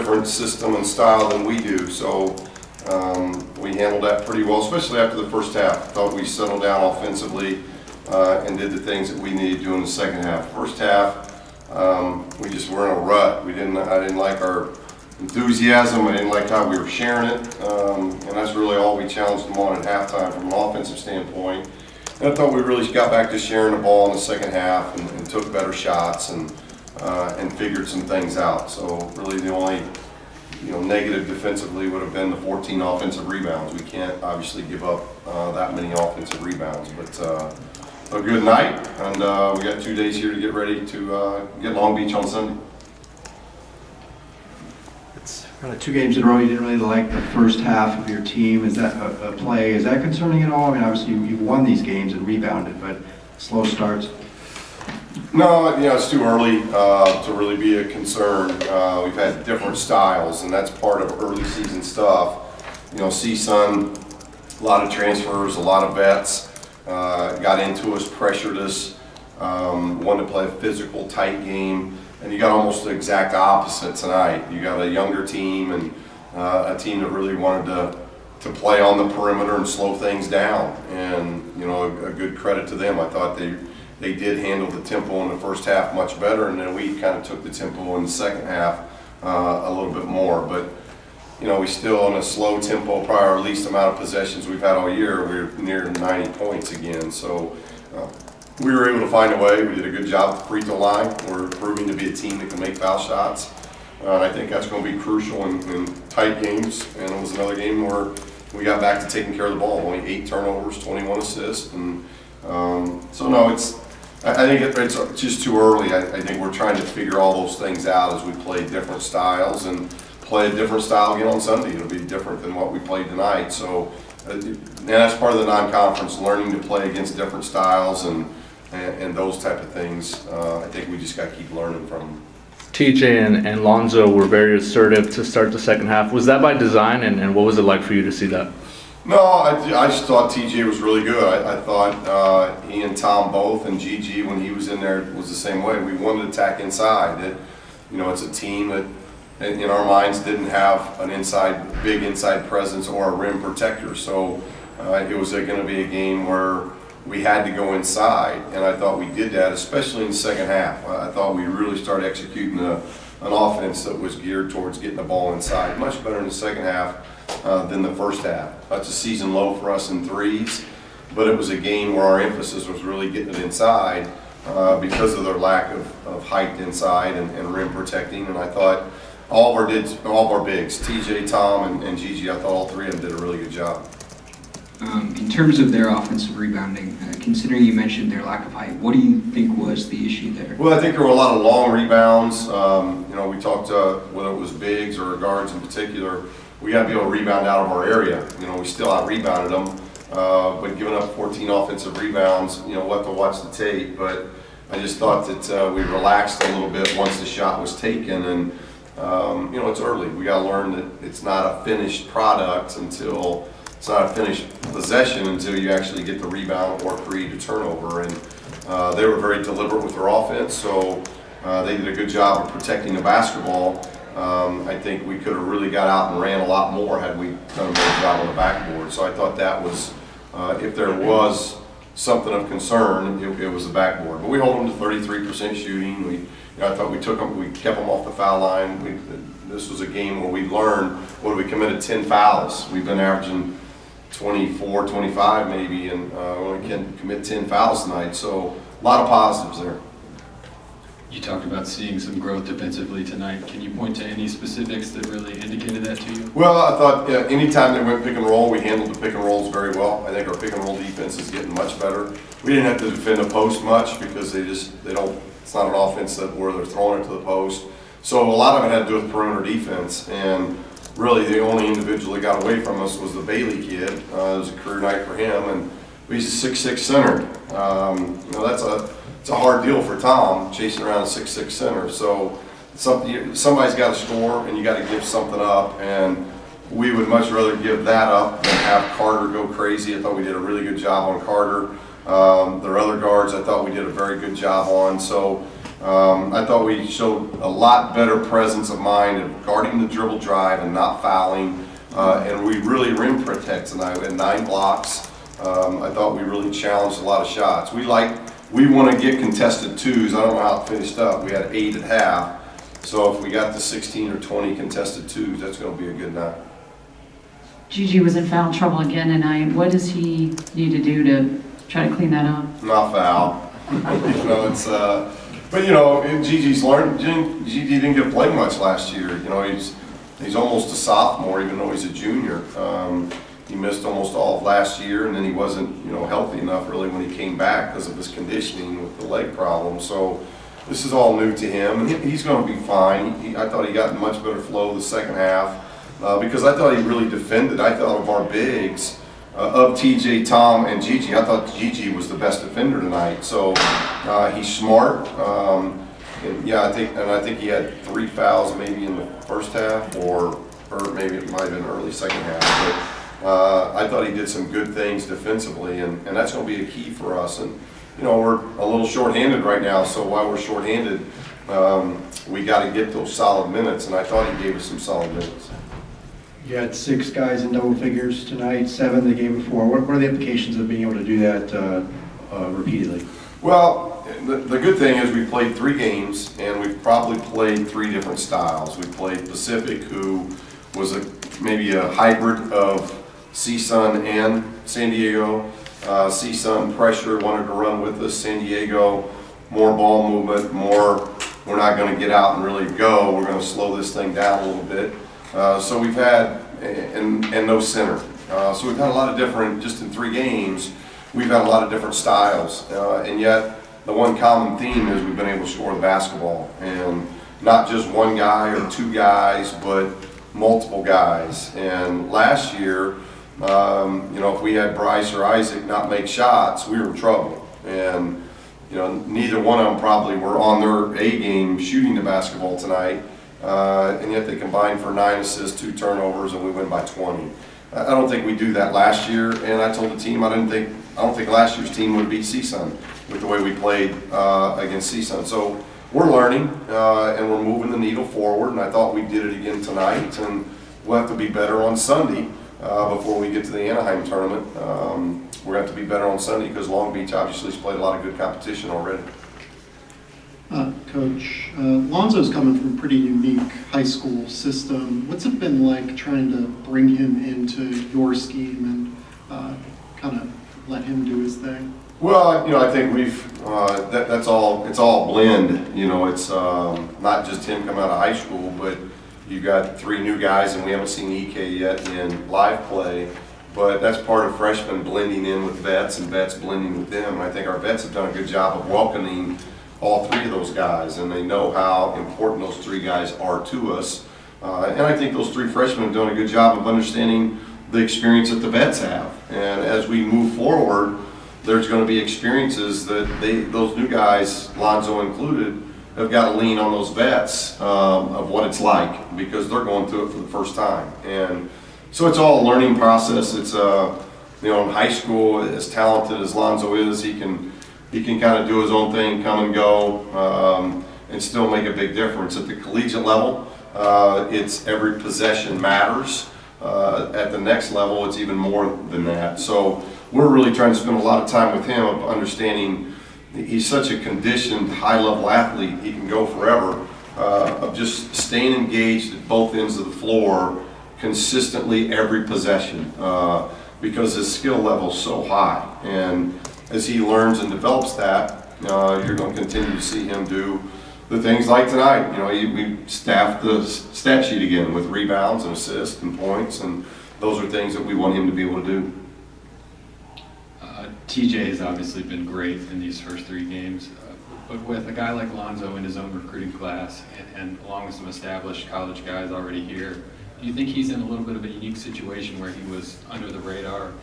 different system and style than we do. So we handled that pretty well, especially after the first half. I thought we settled down offensively and did the things that we needed to do in the second half. First half, we just were in a rut. I didn't like our enthusiasm. I didn't like how we were sharing it, and that's really all we challenged them on at halftime from an offensive standpoint. And I thought we really got back to sharing the ball in the second half and took better shots and figured some things out. So really the only negative defensively would have been the 14 offensive rebounds. We can't obviously give up that many offensive rebounds, but a good night, and we got 2 days here to get ready to get Long Beach on Sunday. It's 2 games in a row. You didn't really like the first half of your team. Is that a play? Is that concerning at all? I mean, obviously you've won these games and rebounded, but slow starts. No, it's too early to really be a concern. We've had different styles, and that's part of early season stuff. CSUN, a lot of transfers, a lot of vets. Got into us, pressured us, wanted to play a physical, tight game, and you got almost the exact opposite tonight. You got a younger team and a team that really wanted to play on the perimeter and slow things down, and a good credit to them. I thought they did handle the tempo in the first half much better, and then we kind of took the tempo in the second half a little bit more, but we still in a slow tempo, probably our least amount of possessions we've had all year. We're near 90 points again. So we were able to find a way. We did a good job at the free throw line. We're proving to be a team that can make foul shots. And I think that's going to be crucial in tight games. And it was another game where we got back to taking care of the ball. Only 8 turnovers, 21 assists. And so no, I think it's just too early. I think we're trying to figure all those things out as we play different styles and play a different style again on Sunday. It'll be different than what we played tonight. So and that's part of the non-conference, learning to play against different styles and those type of things. I think we just got to keep learning from them. TJ and Lonzo were very assertive to start the second half. Was that by design, and what was it like for you to see that? No, I just thought TJ was really good. I thought he and Tom both, and Gigi when he was in there was the same way. We wanted to attack inside. It's a team that in our minds didn't have an big inside presence or a rim protector. So it was going to be a game where we had to go inside, and I thought we did that, especially in the second half. I thought we really started executing an offense that was geared towards getting the ball inside, much better in the second half than the first half. That's a season low for us in threes, but it was a game where our emphasis was really getting it inside because of their lack of height inside and rim protecting. And I thought all of our bigs, TJ, Tom, and Gigi, I thought all 3 of them did a really good job. In terms of their offensive rebounding, considering you mentioned their lack of height, what do you think was the issue there? Well, I think there were a lot of long rebounds. We talked whether it was bigs or guards in particular, we got to be able to rebound out of our area. We still out-rebounded them, but giving up 14 offensive rebounds, we'll have to watch the tape. But I just thought that we relaxed a little bit once the shot was taken, and it's early. We got to learn that it's not a finished product until it's not a finished possession until you actually get the rebound or create a turnover. And they were very deliberate with their offense, so they did a good job of protecting the basketball. I think we could have really got out and ran a lot more had we done a better job on the backboard. So I thought that was, if there was something of concern, it was the backboard. But we hold them to 33% shooting. I thought we kept them off the foul line. This was a game where we learned, we committed 10 fouls. We've been averaging 24, 25 maybe, and only can commit 10 fouls tonight. So a lot of positives there. You talked about seeing some growth defensively tonight. Can you point to any specifics that really indicated that to you? Well, I thought anytime they went pick and roll, we handled the pick and rolls very well. I think our pick and roll defense is getting much better. We didn't have to defend the post much because they don't. It's not an offense where they're throwing it to the post. So a lot of it had to do with perimeter defense, and really the only individual that got away from us was the Bailey kid. It was a career night for him, and he's a 6'6" center. It's a hard deal for Tom chasing around a 6'6" center. So somebody's got to score, and you got to give something up. And we would much rather give that up than have Carter go crazy. I thought we did a really good job on Carter. Their other guards, I thought we did a very good job on. So I thought we showed a lot better presence of mind of guarding the dribble drive and not fouling. And we really rim protect tonight. We had 9 blocks. I thought we really challenged a lot of shots. We want to get contested twos. I don't know how it finished up. We had 8 at half. So if we got to 16 or 20 contested twos, that's going to be a good night. Gigi was in foul trouble again tonight. What does he need to do to try to clean that up? Not foul. You know, it's but you know, Gigi's learned. Gigi didn't get to play much last year. You know, he's almost a sophomore, even though he's a junior. He missed almost all of last year, and then he wasn't, you know, healthy enough really when he came back because of his conditioning with the leg problem. So this is all new to him, and he's going to be fine. I thought he got in much better flow the second half because I thought he really defended. I thought of our bigs, of TJ, Tom, and Gigi. I thought Gigi was the best defender tonight. So he's smart. And yeah, I think he had 3 fouls maybe in the first half, or maybe it might have been early second half. But I thought he did some good things defensively, and that's going to be a key for us. And you know, we're a little shorthanded right now, so while we're shorthanded, we got to get those solid minutes, and I thought he gave us some solid minutes. You had 6 guys in double figures tonight, 7 the game before. What are the implications of being able to do that repeatedly? Well, the good thing is we played 3 games, and we've probably played 3 different styles. We played Pacific, who was maybe a hybrid of CSUN and San Diego. CSUN pressure, wanted to run with us. San Diego, more ball movement, more we're not going to get out and really go. We're going to slow this thing down a little bit. So we've had, and no center. So we've had a lot of different, just in 3 games, we've had a lot of different styles. And yet, the one common theme is we've been able to score the basketball. And not just one guy or 2 guys, but multiple guys. And last year, you know, if we had Bryce or Isaac not make shots, we were in trouble. And, you know, neither one of them probably were on their A game shooting the basketball tonight. And yet they combined for 9 assists, 2 turnovers, and we win by 20. I don't think we do that last year, and I told the team I don't think last year's team would beat CSUN with the way we played against CSUN. So we're learning, and we're moving the needle forward, and I thought we did it again tonight, and we'll have to be better on Sunday before we get to the Anaheim tournament. We're going to have to be better on Sunday because Long Beach obviously has played a lot of good competition already. Coach, Lonzo's coming from a pretty unique high school system. What's it been like trying to bring him into your scheme and kind of let him do his thing? Well, you know, I think we've it's all blend. You know, it's not just him coming out of high school, but you got 3 new guys, and we haven't seen EK yet in live play. But that's part of freshmen blending in with vets and vets blending with them. And I think our vets have done a good job of welcoming all 3 of those guys, and they know how important those 3 guys are to us. And I think those 3 freshmen have done a good job of understanding the experience that the vets have. And as we move forward, there's going to be experiences that those new guys, Lonzo included, have got to lean on those vets of what it's like, because they're going through it for the first time. And so it's all a learning process. It's you know, in high school, as talented as Lonzo is, he can kind of do his own thing, come and go, and still make a big difference. At the collegiate level, it's every possession matters. At the next level, it's even more than that. So we're really trying to spend a lot of time with him of understanding he's such a conditioned, high-level athlete. He can go forever, of just staying engaged at both ends of the floor consistently every possession, because his skill level is so high. And as he learns and develops that, you're going to continue to see him do the things like tonight. You know, we staffed the stat sheet again with rebounds and assists and points, and those are things that we want him to be able to do. TJ has obviously been great in these first 3 games, but with a guy like Lonzo in his own recruiting class, and along with some established college guys already here, do you think he's in a little bit of a unique situation where he was under the radar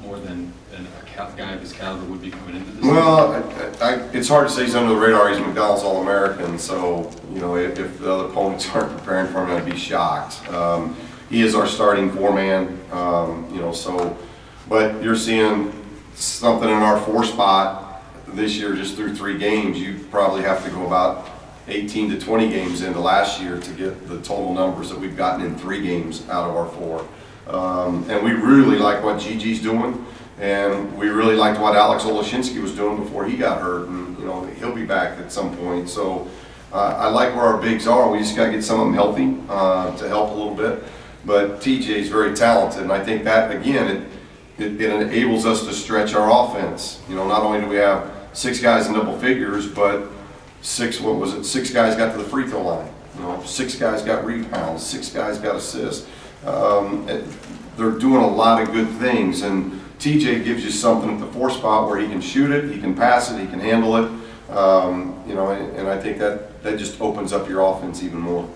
more than a guy of his caliber would be coming into this? Well, it's hard to say he's under the radar. He's McDonald's All-American, so you know, if the other opponents aren't preparing for him, I'd be shocked. He is our starting 4-man, you know. So, but you're seeing something in our 4 spot this year just through 3 games. You probably have to go about 18 to 20 games into last year to get the total numbers that we've gotten in 3 games out of our 4. And we really like what Gigi's doing, and we really liked what Alex Olashinsky was doing before he got hurt, and he'll be back at some point. So I like where our bigs are. We just got to get some of them healthy to help a little bit. But TJ is very talented, and I think that, again, it enables us to stretch our offense. Not only do we have 6 guys in double figures, but 6 guys got to the free throw line. 6 guys got rebounds, 6 guys got assists. They're doing a lot of good things, and TJ gives you something at the 4 spot where he can shoot it, he can pass it, he can handle it. And I think that just opens up your offense even more.